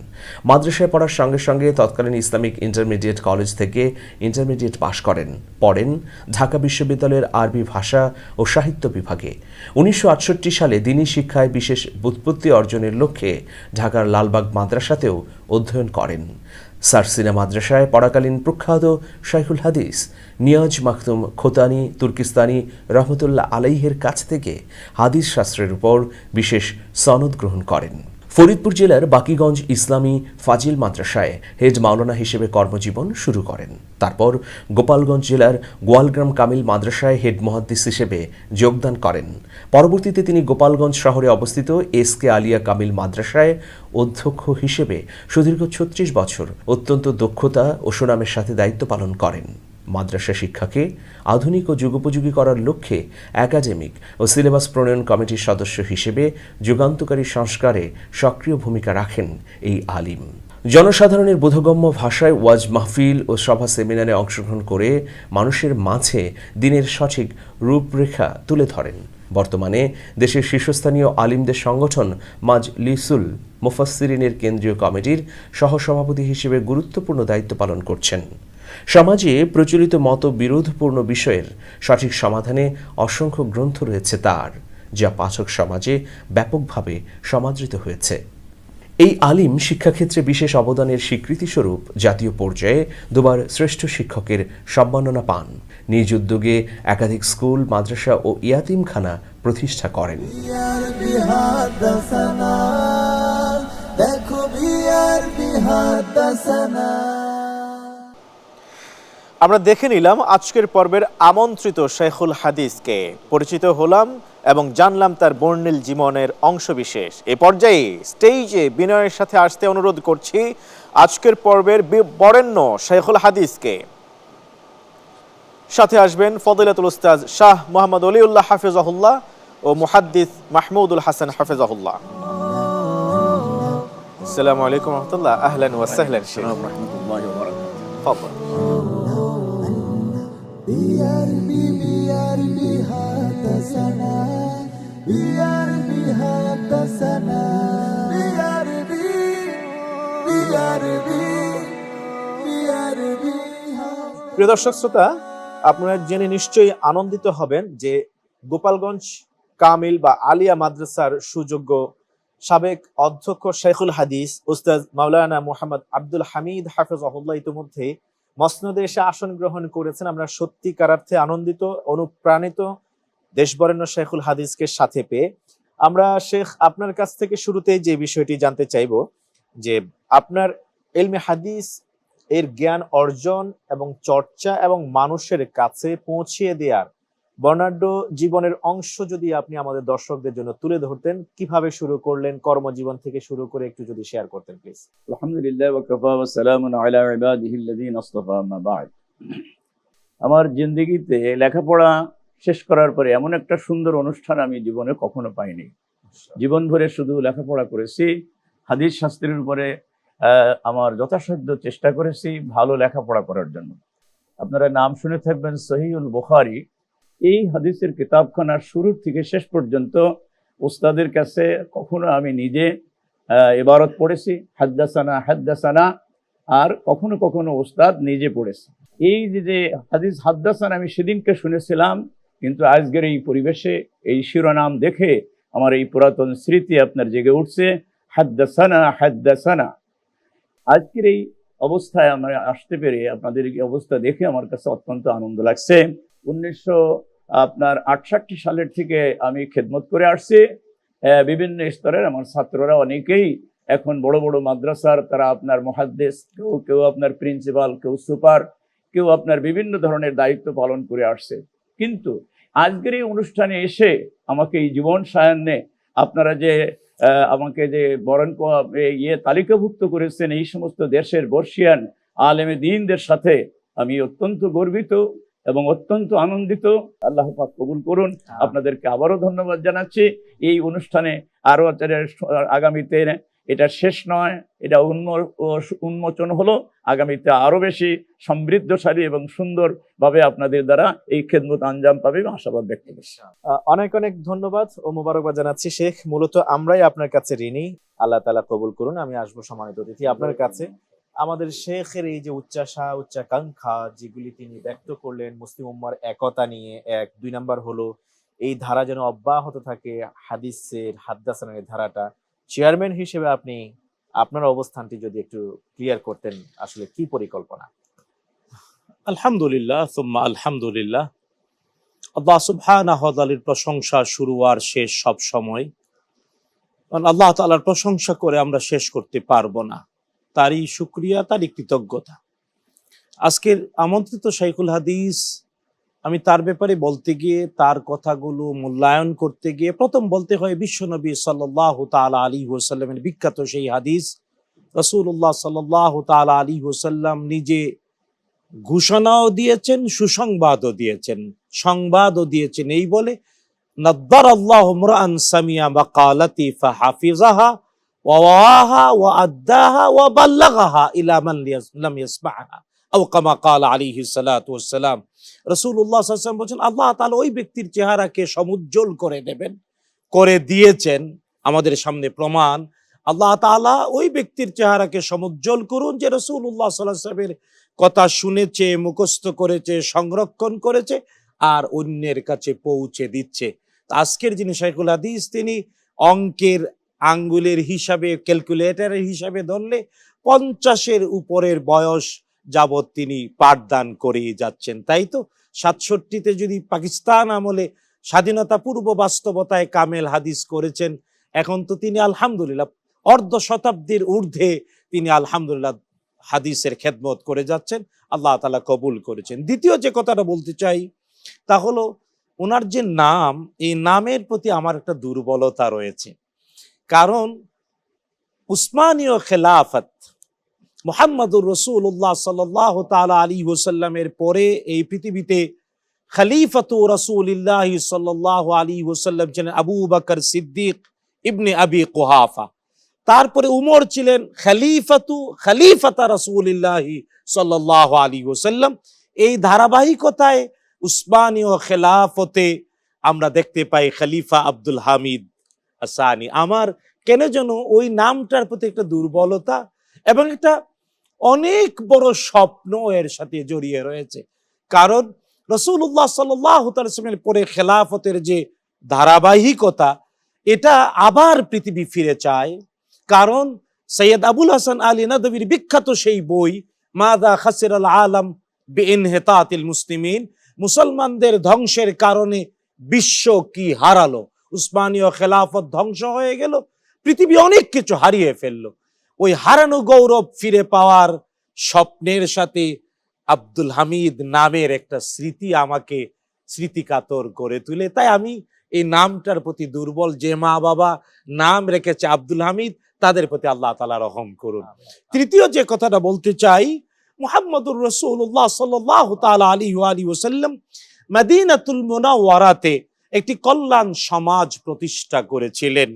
মাদ্রাসায় পড়ার সঙ্গে সঙ্গে তৎকালীন ইসলামিক ইন্টারমিডিয়েট কলেজ থেকে ইন্টারমিডিয়েট পাশ করেন। পড়েন ঢাকা বিশ্ববিদ্যালয়ের আরবি ভাষা ও সাহিত্য বিভাগে। 1968 সালে দ্বীনী শিক্ষায় বিশেষ ব্যুৎপত্তি অর্জনের লক্ষ্যে ঢাকার লালবাগ মাদ্রাসাতেও অধ্যয়ন করেন। সারসিনা মাদ্রাসায় পড়াকালীন প্রখ্যাত শাইখুল হাদিস নিয়াজ মাখতুম খোতানি তুর্কিস্তানি রহমতুল্লাহ আলাইহের কাছ থেকে হাদিস শাস্ত্রের উপর বিশেষ সনদ গ্রহণ করেন। ফরিদপুর জেলার বাকিগঞ্জ ইসলামী ফাজিল মাদ্রাসায় হেড মাওলানা হিসেবে কর্মজীবন শুরু করেন। তারপর গোপালগঞ্জ জেলার গোয়ালগ্রাম কামিল মাদ্রাসায় হেড মুহাদ্দিস হিসেবে যোগদান করেন। পরবর্তীতে তিনি গোপালগঞ্জ শহরে অবস্থিত এসকে আলিয়া কামিল মাদ্রাসায় অধ্যক্ষ হিসেবে সুদীর্ঘ 36 বছর অত্যন্ত দক্ষতা ও সুনামের সাথে দায়িত্ব পালন করেন। মাদ্রাসা শিক্ষাকে আধুনিক ও যুগোপযোগী করার লক্ষ্যে একাডেমিক ও সিলেবাস প্রণয়ন কমিটির সদস্য হিসেবে যুগান্তকারী সংস্কারে সক্রিয় ভূমিকা রাখেন এই আলিম। জনসাধারণের বোধগম্য ভাষায় ওয়াজ মাহফিল ও সভা সেমিনারে অংশগ্রহণ করে মানুষের মাঝে দ্বীনের সঠিক রূপরেখা তুলে ধরেন। বর্তমানে দেশের শীর্ষস্থানীয় আলিমদের সংগঠন মাজলিসুল মুফাসসিরিনের কেন্দ্রীয় কমিটির সহসভাপতি হিসেবে গুরুত্বপূর্ণ দায়িত্ব পালন করছেন। সমাজে প্রচলিত মতবিরোধপূর্ণ বিষয়ের সঠিক সমাধানে অসংখ্য গ্রন্থ রয়েছে তার, যা পাঠক সমাজে ব্যাপকভাবে সমাদৃত হয়েছে। এই আলিম শিক্ষাক্ষেত্রে বিশেষ অবদানের স্বীকৃতিস্বরূপ জাতীয় পর্যায়ে দুবার শ্রেষ্ঠ শিক্ষকের সম্মাননা পান। নিজ উদ্যোগে একাধিক স্কুল, মাদ্রাসা ও ইয়াতিমখানা প্রতিষ্ঠা করেন। আমরা দেখে নিলাম আজকের পর্বের আমন্ত্রিত শাইখুল হাদিসকে, পরিচিত হলাম এবং জানলাম তার বর্ণিল জীবনের অংশবিশেষ। এ পর্যায়ে স্টেজে বিনয়ের সাথে আসতে অনুরোধ করছি আজকের পর্বের বরেণ্য শাইখুল হাদিসকে। সাথে আসবেন ফদিলাতুল উস্তাজ শাহ মোহাম্মদ ওলিউল্লাহ হাফিজাহুল্লাহ ও মুহাদ্দিস মাহমুদুল হাসান হাফিজাহুল্লাহ। আসসালামু আলাইকুম ওয়া রাহমাতুল্লাহ। আহলান ওয়া সাহলান শাইখ। ওয়া রাহমাতুল্লাহি ওয়া বারাকাতুহু। BRB BRB Haddasana, BRB Haddasana, BRB BRB BRB. প্রিয় দর্শক শ্রোতা, আপনারা জেনে নিশ্চয়ই আনন্দিত হবেন যে গোপালগঞ্জ কামিল বা আলিয়া মাদ্রাসার সুযোগ্য সাবেক অধ্যক্ষ শাইখুল হাদিস উস্তাদ মাওলানা মোহাম্মদ আব্দুল হামিদ হাফিজাহুল্লাহ ইতিমধ্যে মসনদে এসে আসন গ্রহণ করেছেন। আমরা সত্যিকার অর্থে আনন্দিত, অনুপ্রাণিত দেশবরেণ্য শাইখুল হাদিসকে সাথে পেয়ে। আমরা শেখ আপনার কাছ থেকে শুরুতেই যে বিষয়টি জানতে চাইব যে আপনার ইলমে হাদিস এর জ্ঞান অর্জন এবং চর্চা এবং মানুষের কাছে পৌঁছিয়ে দেওয়ার বর্ণাঢ্য জীবনের অংশ যদি আপনি আমাদের দর্শকদের জন্য তুলে ধরতেন, কিভাবে শুরু করলেন, কর্মজীবন থেকে শুরু করে একটু যদি শেয়ার করতেন প্লিজ। আলহামদুলিল্লাহ ওয়া কাফা ওয়া সালামুন আলা ইবাদিহিল্লাযীনা ইসতাফা আম্মা বা'দ। আমার জিন্দেগিতে লেখাপড়া শেষ করার পরে এমন একটা সুন্দর অনুষ্ঠান আমি জীবনে কখনো পাইনি। জীবন ভরে শুধু লেখাপড়া করেছি, হাদিস শাস্ত্রের উপরে আমার যথাসাধ্য চেষ্টা করেছি ভালো লেখাপড়া করার জন্য। আপনারা নাম শুনে থাকবেন সহিহুল বুখারী। এই হাদিসের কিতাবখানার শুরু থেকে শেষ পর্যন্ত উস্তাদের কাছে কখনো আমি নিজে ইবারত পড়েছি, হাদ্দাসানা হাদ্দাসানা, আর কখনো কখনো উস্তাদ নিজে পড়েছে। এই যে হাদিস হাদ্দাসানা আমি সেদিনকে শুনেছিলাম, কিন্তু আজকের এই পরিবেশে এই শিরোনাম দেখে আমার এই পুরাতন স্মৃতি আপনার জেগে উঠছে, হাদ্দাসানা হাদ্দাসানা। আজকের এই অবস্থায় আমরা আসতে পেরে, আপনাদের এই অবস্থা দেখে আমার কাছে অত্যন্ত আনন্দ লাগছে। 1968 সালের থেকে আমি খেদমত করে আসছি। বিভিন্ন স্তরের আমার ছাত্ররা অনেকেই এখন বড় বড় মাদ্রাসার, তারা আপনার মুহাদ্দিস, কেউ আপনার প্রিন্সিপাল, কেউ সুপার, কেউ আপনার বিভিন্ন ধরনের দায়িত্ব পালন করে আসছে। কিন্তু আজকের এই অনুষ্ঠানে এসে আমাকে এই জীবন সায়ান্নে আপনারা যে আমাকে যে বরণ তালিকাভুক্ত করেছেন, এই সমস্ত দেশের বর্ষিয়ান আলেমে দ্বীনদের সাথে আমি অত্যন্ত গর্বিত এবং অত্যন্ত আনন্দিত। আল্লাহ পাক কবুল করুন। আপনাদেরকে আবারও ধন্যবাদ জানাচ্ছি। এই অনুষ্ঠানে আরো আগামীতে, এটা শেষ নয়, এটা উন্মোচন হলো, আগামীতে আরো বেশি সমৃদ্ধশালী এবং সুন্দরভাবে আপনাদের দ্বারা এই খেদমত আঞ্জাম পাবে আশাবাদ ব্যক্ত করছি। অনেক অনেক ধন্যবাদ ও মোবারকবাদ জানাচ্ছি শেখ। মূলত আমরাই আপনার কাছে ঋণী, আল্লাহ তাআলা কবুল করুন। আমি আসবো সম্মানিত অতিথি আপনার কাছে। আমাদের শেখের এই যে উচ্চাশা, উচ্চাকাঙ্ক্ষা যেগুলি তিনি ব্যক্ত করলেন মুসলিম উম্মার একতা নিয়ে, 1-2 নাম্বার হলো এই ধারা যেন অব্যাহত থাকে, হাদিসের হাদ্দাসানের ধারাটা। চেয়ারম্যান হিসেবে আপনি আপনার অবস্থানটি যদি একটু ক্লিয়ার করতেন, আসলে কি পরিকল্পনা? আলহামদুলিল্লাহ সুম্মা আলহামদুলিল্লাহ। আল্লাহ সুবহানাহু ওয়া তাআলার প্রশংসা শুরু আর শেষ সব সময়। আল্লাহ তাআলার প্রশংসা করে আমরা শেষ করতে পারবো না। তারই শুকরিয়া, তারই কৃতজ্ঞতা। আজকের আমন্ত্রিত শাইখুল হাদিস, আমি তার ব্যাপারে বলতে গিয়ে, তার কথাগুলো মূল্যায়ন করতে গিয়ে প্রথম বলতে হয় বিশ্বনবী সাল্লাল্লাহু তাআলা আলাইহি ওয়াসাল্লামের বিখ্যাত সেই হাদিস। রাসূলুল্লাহ সাল্লাল্লাহু তাআলা আলাইহি ওয়াসাল্লাম নিজে ঘোষণাও দিয়েছেন, সুসংবাদও দিয়েছেন, সংবাদও দিয়েছেন। এই বলে, নাদ্দারাল্লাহু ইমরাআন সামিয়া মাকালাতি ফাহাফিজাহা ওয়া ওয়াহা ওয়া আদ্দাহা ওয়া বাল্লাগাহা ইলা মান লাম ইয়াসমা'হা আও কামা ক্বালা আলাইহিস সালাতু ওয়াস সালাম। রাসূলুল্লাহ সাল্লাল্লাহু আলাইহি ওয়াসাল্লাম বলেন, আল্লাহ তাআলা ওই ব্যক্তির চেহারাকে সমুজ্জ্বল করে দেবেন, করে দিয়েছেন। আমাদের সামনে প্রমাণ, আল্লাহ তাআলা ওই ব্যক্তির চেহারাকে সমুজ্জ্বল করুন যে রাসূলুল্লাহ সাল্লাল্লাহু আলাইহি ওয়াসাল্লামের কথা শুনেছে, মুখস্থ করেছে, সংরক্ষণ করেছে আর অন্যের কাছে পৌঁছে দিচ্ছে। আজকের যিনি শাইখুল হাদিস, তিনি অঙ্কের আঙ্গুলের হিসাবে, ক্যালকুলেটরের হিসাবে ধরলে 50-এর উপরের বয়স যাবৎ তিনি পাঠদান করে যাচ্ছেন। তাই তো 67-তে যদি পাকিস্তান আমলে স্বাধীনতা পূর্ব বাস্তবতায় কামেল হাদিস করেছেন, এখন তো তিনি আলহামদুলিল্লাহ অর্ধ শতাব্দীর ঊর্ধ্বে তিনি আলহামদুলিল্লাহ হাদিসের খেদমত করে যাচ্ছেন। আল্লাহ তাআলা কবুল করেছেন। দ্বিতীয় যে কথাটা বলতে চাই তা হলো, ওনার যে নাম, এই নামের প্রতি আমার একটা দুর্বলতা রয়েছে। কারণ উসমানীয় খেলাফত, মুহাম্মদুর রাসূলুল্লাহ সাল্লাল্লাহু তাআলা আলাইহি ওয়াসাল্লামের পরে এই পৃথিবীতে খলিফাতু রাসূলিল্লাহ সাল্লাল্লাহু আলাইহি ওয়াসাল্লাম ছিলেন আবু বকর সিদ্দিক ইবনে আবি কুহাফা। তারপরে উমর ছিলেন খলিফাতা রাসূলিল্লাহ সাল্লাল্লাহু আলাইহি ওয়াসাল্লাম। এই ধারাবাহিকতায় উসমানীয় খেলাফতে আমরা দেখতে পাই খলিফা আব্দুল হামিদ আসানি। আমার কেন যেন ওই নামটার প্রতি একটা দুর্বলতা এবং একটা অনেক বড় স্বপ্ন এর সাথে জড়িয়ে রয়েছে। কারণ রাসূলুল্লাহ সাল্লাল্লাহু আলাইহি ওয়াসাল্লামের পরে খেলাফতের যে ধারাবাহিকতা, এটা আবার পৃথিবী ফিরে চায়। কারণ সৈয়দ আবুল হাসান আলী নদভীর বিখ্যাত সেই বই মাযা খাসিরাল আলাম বিইনহিতাতিল মুসলিমিন, মুসলমানদের ধ্বংসের কারণে বিশ্ব কি হারালো, উসমানীয় খেলাফত ধ্বংস হয়ে গেল, পৃথিবী অনেক কিছু হারিয়ে ফেললো। ওই হারানো গৌরব ফিরে পাওয়ার স্বপ্নের সাথে আব্দুল হামিদ নামের একটা স্মৃতি আমাকে স্মৃতিকাতর করে তুলে। তাই আমি এই নামটার প্রতি দুর্বল। যে মা বাবা নাম রেখেছে আব্দুল হামিদ, তাদের প্রতি আল্লাহ তাআলা রহম করুন। তৃতীয় যে কথাটা বলতে চাই, মুহাম্মদুর রাসূলুল্লাহ সাল্লাল্লাহু তাআলা আলাইহি ওয়া আলিহি ওয়াসাল্লাম মদিনাতুল মুনাওয়ারাতে একটি কল্যাণ সমাজ প্রতিষ্ঠা করেছিলেন,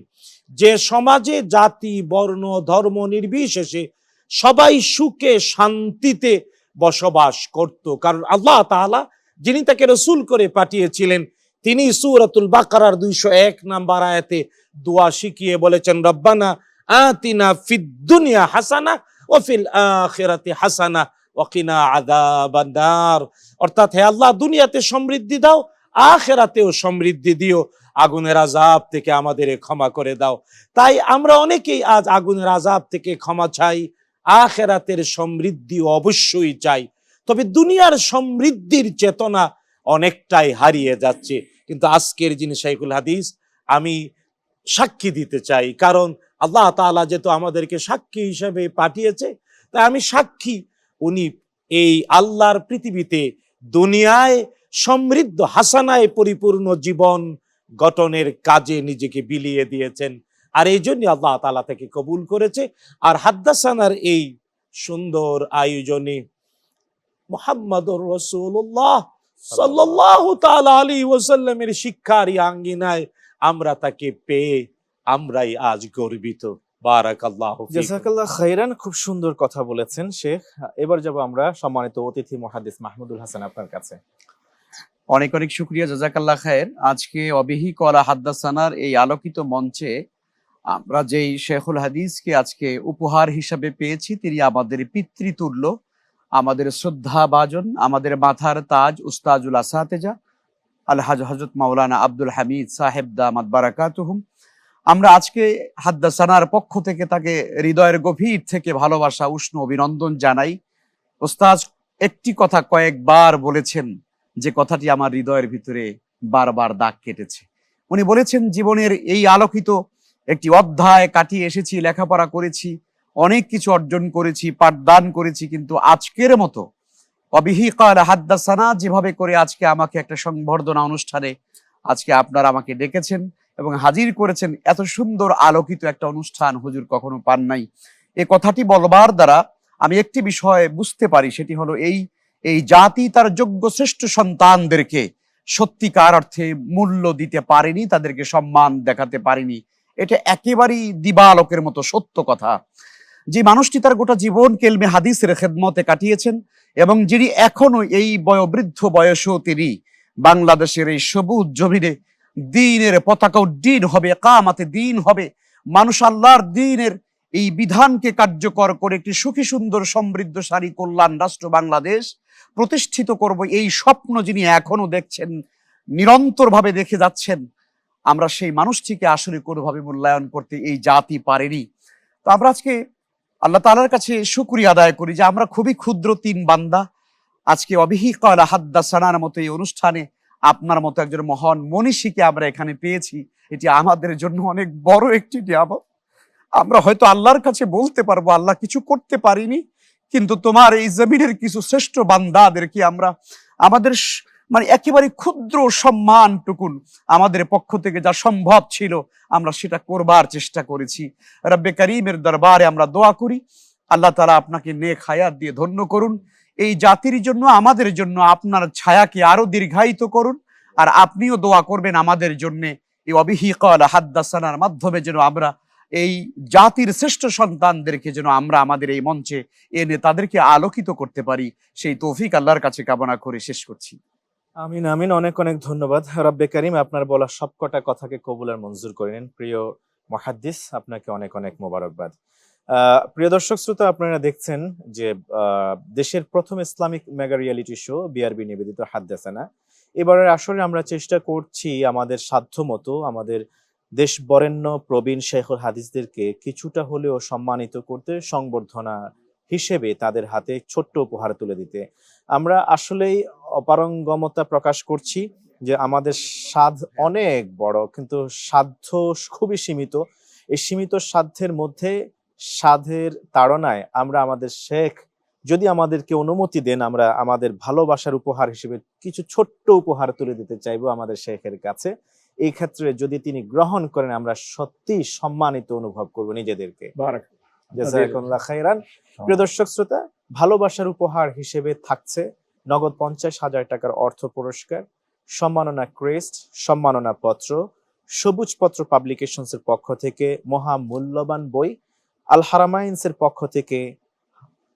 যে সমাজে জাতি বর্ণ ধর্ম নির্বিশেষে সবাই সুখে শান্তিতে বসবাস করত। কারণ আল্লাহ তাআলা যিনি তাকে রাসূল করে পাঠিয়েছিলেন, তিনি সূরাতুল বাকারার 201 নম্বর আয়াতে দোয়া শিখিয়ে বলেছেন, রব্বানা আতিনা ফিদ দুনিয়া হাসানা ওয়া ফিল আখিরাতি হাসানা ওয়া কিনা আযাবান নার। অর্থাৎ হে আল্লাহ, দুনিয়াতে সমৃদ্ধি দাও, আখিরাতেও সমৃদ্ধি দিও, আগুনের আযাব থেকে আমাদের ক্ষমা করে দাও। তাই আমরা অনেকেই আজ আগুনের আযাব থেকে ক্ষমা চাই, আখিরাতের সমৃদ্ধি অবশ্যই চাই। তবে দুনিয়ার সমৃদ্ধির চেতনা অনেকটাই হারিয়ে যাচ্ছে। কিন্তু আজকের যিনি শাইখুল হাদিস, আমি সাক্ষী দিতে চাই, কারণ আল্লাহ তাআলা যেহেতু আমাদেরকে সাক্ষী হিসেবে পাঠিয়েছে, তাই আমি সাক্ষী, উনি এই আল্লাহর পৃথিবীতে দুনিয়ায় সমৃদ্ধ হাসানায় পরিপূর্ণ জীবন গঠনের কাজে নিজেকে বিলিয়ে দিয়েছেন। আর এই জন্য আল্লাহ তাআলা তাকে কবুল করেছে। আর হাদ্দাসানার এই সুন্দর আয়োজনে মুহাম্মদুর রাসূলুল্লাহ সাল্লাল্লাহু তাআলা আলাইহি ওয়াসাল্লামের শিক্ষার আঙ্গিনায় আমরা তাকে পেয়ে আমরাই আজ গর্বিত। বারাকাল্লাহু ফীকুম। জাযাকাল্লাহ খাইরান, খুব সুন্দর কথা বলেছেন শেখ। এবার যাব আমরা সম্মানিত অতিথি মুহাদ্দিস মাহমুদুল হাসান আপনার কাছে। অনেক অনেক শুকরিয়া, জাযাকাল্লাহ খায়ের। আজকে অবিহি কলা হাদ্দাসানার এই আলোকিত মঞ্চে আমরা যেই শেখুল হাদিসকে আজকে উপহার হিসাবে পেয়েছি, তিনি আমাদের পিতৃতুল্য, আমাদের শ্রদ্ধা ভাজন, আমাদের মাথার তাজ, উস্তাজুল আসাতেজা আলহাজ হযরত মাওলানা আব্দুল হামিদ সাহেব দামাত বারাকাতুহুম। আমরা আজকে হাদ্দাসানার পক্ষ থেকে তাকে হৃদয়ের গভীর থেকে ভালোবাসা, উষ্ণ অভিনন্দন জানাই। ওস্তাজ একটি কথা কয়েকবার বলেছেন, যে কথাটি আমার হৃদয়ের ভিতরে বারবার দাগ কেটেছে। উনি বলেছেন, জীবনের এই আলোকিত একটি অধ্যায় কাটিয়ে এসেছি, লেখাপড়া করেছি, অনেক কিছু অর্জন করেছি, পাঠদান করেছি, কিন্তু আজকের মতো অবিহি ক্বালা হাদ্দাসানা যেভাবে করে আজকে আমাকে একটা সংবর্ধনা অনুষ্ঠানে আজকে আপনারা আমাকে ডেকেছেন এবং হাজির করেছেন, এত সুন্দর আলোকিত একটা অনুষ্ঠান হুজুর কখনো পান নাই। এই কথাটি বলবার দ্বারা আমি একটি বিষয় বুঝতে পারি, সেটি হলো এই জাতি তার যোগ্য শ্রেষ্ঠ সন্তানদেরকে সত্যিকার অর্থে মূল্য দিতে পারেনি, তাদেরকে সম্মান দেখাতে পারেনি। এটা একেবারেই দিবালোকের মতো সত্য কথা। যে মানুষটি তার গোটা জীবন কেলমে হাদিসের খেদমতে কাটিয়েছেন এবং যিনি এখনো এই বয়োবৃদ্ধ বয়সেও তিনি বাংলাদেশের এই সবুজ জমিনে দ্বীনের পতাকা উড্ডীন হবে, কামাতে দ্বীন হবে, মানুষ আল্লাহর দ্বীনের এই বিধানকে কার্যকর করে একটি সুখী সুন্দর সমৃদ্ধশালী কল্যাণ রাষ্ট্র বাংলাদেশ প্রতিষ্ঠিত করব, এই স্বপ্ন যিনি এখনো দেখছেন, নিরন্তরভাবে দেখে যাচ্ছেন, আমরা সেই মানুষটিকে আসলে কোনোভাবে মূল্যায়ন করতে এই জাতি পারেনি। তো আমরা আজকে আল্লাহ তাআলার কাছে শুকরিয়া আদায় করি যে আমরা খুবই ক্ষুদ্র তিন বান্দা আজকে অবিহি ক্বালা হাদ্দাসানার মতো এই অনুষ্ঠানে আপনার মতো একজন মহান মনীষীকে আমরা এখানে পেয়েছি। এটি আমাদের জন্য অনেক বড় একটি নিয়ামত। আমরা হয়তো আল্লাহর কাছে বলতে পারবো, আল্লাহ কিছু করতে পারিনি, কিন্তু তোমার এই জমিনের কিছু শ্রেষ্ঠ বান্দাদেরকে আমরা আমাদের মানে একেবারে ক্ষুদ্র সম্মানটুকুন আমাদের পক্ষ থেকে যা সম্ভব ছিল আমরা সেটা করবার চেষ্টা করেছি। রব্বে কারীমের দরবারে আমরা দোয়া করি, আল্লাহ তাআলা আপনাকে নেক হায়াত দিয়ে ধন্য করুন, এই জাতির জন্য আমাদের জন্য আপনার ছায়াকে আরো দীর্ঘায়িত করুন, আর আপনিও দোয়া করবেন আমাদের জন্য এই অবিহি ক্বালা হাদ্দাসানার মাধ্যমে যেন আমরা এই জাতির শ্রেষ্ঠ সন্তানদেরকে যেন আমরা আমাদের এই মঞ্চে এনে তাদেরকে আলোকিত করতে পারি, সেই তৌফিক আল্লাহর কাছে কামনা করে শেষ করছি। আমিন আমিন, অনেক অনেক ধন্যবাদ। রব্বে কারীম আপনার বলা সবকটা কথাকে কবুল আর মঞ্জুর করে নেন। প্রিয় মুহাদ্দিস, আপনাকে অনেক অনেক মোবারকবাদ। প্রিয় দর্শক শ্রোতা, আপনারা দেখছেন যে দেশের প্রথম Islamic mega reality show BRB নিবেদিত হাদ্দাসানা। এবারের আসরে আমরা চেষ্টা করছি আমাদের সাধ্য মতো আমাদের দেশ বরেণ্য প্রবীণ শেখুল হাদিসদেরকে কিছুটা হলেও সম্মানিত করতে, সংবর্ধনা হিসেবে তাদের হাতে ছোট্ট উপহার তুলে দিতে। আমরা আসলেই অপারঙ্গমতা প্রকাশ করছি যে আমাদের সাধ অনেক বড়, কিন্তু সাধ্য খুবই সীমিত। এই সীমিত সাধ্যের মধ্যে সাধের তাড়নায় আমরা আমাদের শেখ যদি আমাদেরকে অনুমতি দেন, আমরা আমাদের ভালোবাসার উপহার হিসেবে কিছু ছোট্ট উপহার তুলে দিতে চাইবো আমাদের শেখের কাছে। এই ক্ষেত্রে যদি তিনি গ্রহণ করেন, আমরা সত্যি সম্মানিত অনুভব করব নিজেদেরকে। জাযাকুমুল্লাহ খাইরান। প্রিয় দর্শক শ্রোতা, ভালোবাসার উপহার হিসেবে থাকছে নগদ 50,000 টাকার অর্থ পুরস্কার, সম্মাননা ক্রেস্ট, সম্মাননা পত্র, সবুজ পত্র পাবলিকেশনসের পক্ষ থেকে মহামূল্যবান বই, আল হারামাইন্সের পক্ষ থেকে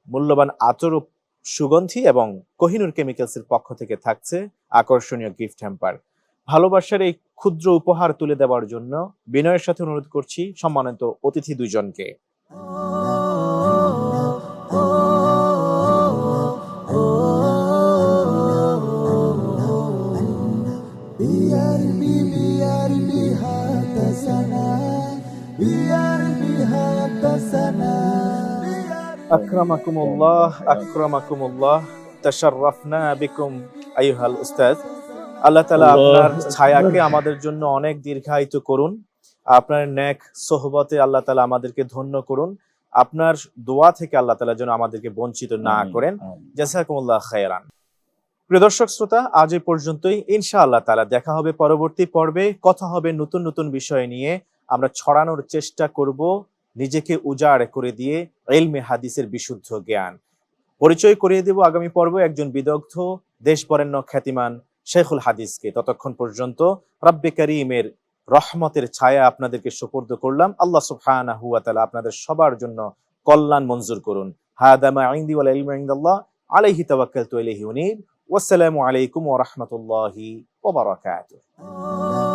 মূল্যবান আতর ও সুগন্ধি, এবং কোহিনুর কেমিক্যালসের পক্ষ থেকে থাকছে আকর্ষণীয় গিফট হ্যাম্পার। ভালোবাসার এই ক্ষুদ্র উপহার তুলে দেওয়ার জন্য বিনয়ের সাথে অনুরোধ করছি সম্মানিত অতিথি দুইজনকে। আক্রামাকুমুল্লাহ, আক্রামাকুমুল্লাহ, তাশাররাফনা বিকুম আইয়ুহাল উস্তাদ। আল্লাহ তাআলা আপনার ছায়াকে আমাদের জন্য অনেক দীর্ঘায়িত করুন। আপনার নেক সোহবতে আল্লাহ তাআলা আমাদেরকে ধন্য করুন। আপনার দোয়া থেকে আল্লাহ তাআলা যেন আমাদেরকে বঞ্চিত না করেন। জাযাকুমুল্লাহ খায়রান। প্রিয় দর্শক শ্রোতা, আজ এই পর্যন্তই। ইনশাআল্লাহ তাআলা দেখা হবে পরবর্তী পর্বে। কথা হবে নতুন নতুন বিষয় নিয়ে। আমরা ছড়ানোর চেষ্টা করব নিজেকে উজাড় করে দিয়ে ইলমে হাদিসের বিশুদ্ধ জ্ঞান। পরিচয় করিয়ে দেব আগামী পর্বে একজন বিদগ্ধ দেশ বরেণ্য খ্যাতিমান শেখুল হাদিসকে। ততক্ষণ পর্যন্ত রব্বে কারীমের রহমতের ছায়া আপনাদেরকে সুপর্দ করলাম। আল্লাহ সুবহানাহু ওয়া তাআলা আপনাদের সবার জন্য কল্যাণ মঞ্জুর করুন। হাদা মা ইনদি ওয়াল ইলমু ইনদাল্লাহ আলাইহি তাওয়াক্কালতু ইলাইহি উনীব। ওয়াসসালামু আলাইকুম ওয়া রাহমাতুল্লাহি ওয়া বারাকাতুহু।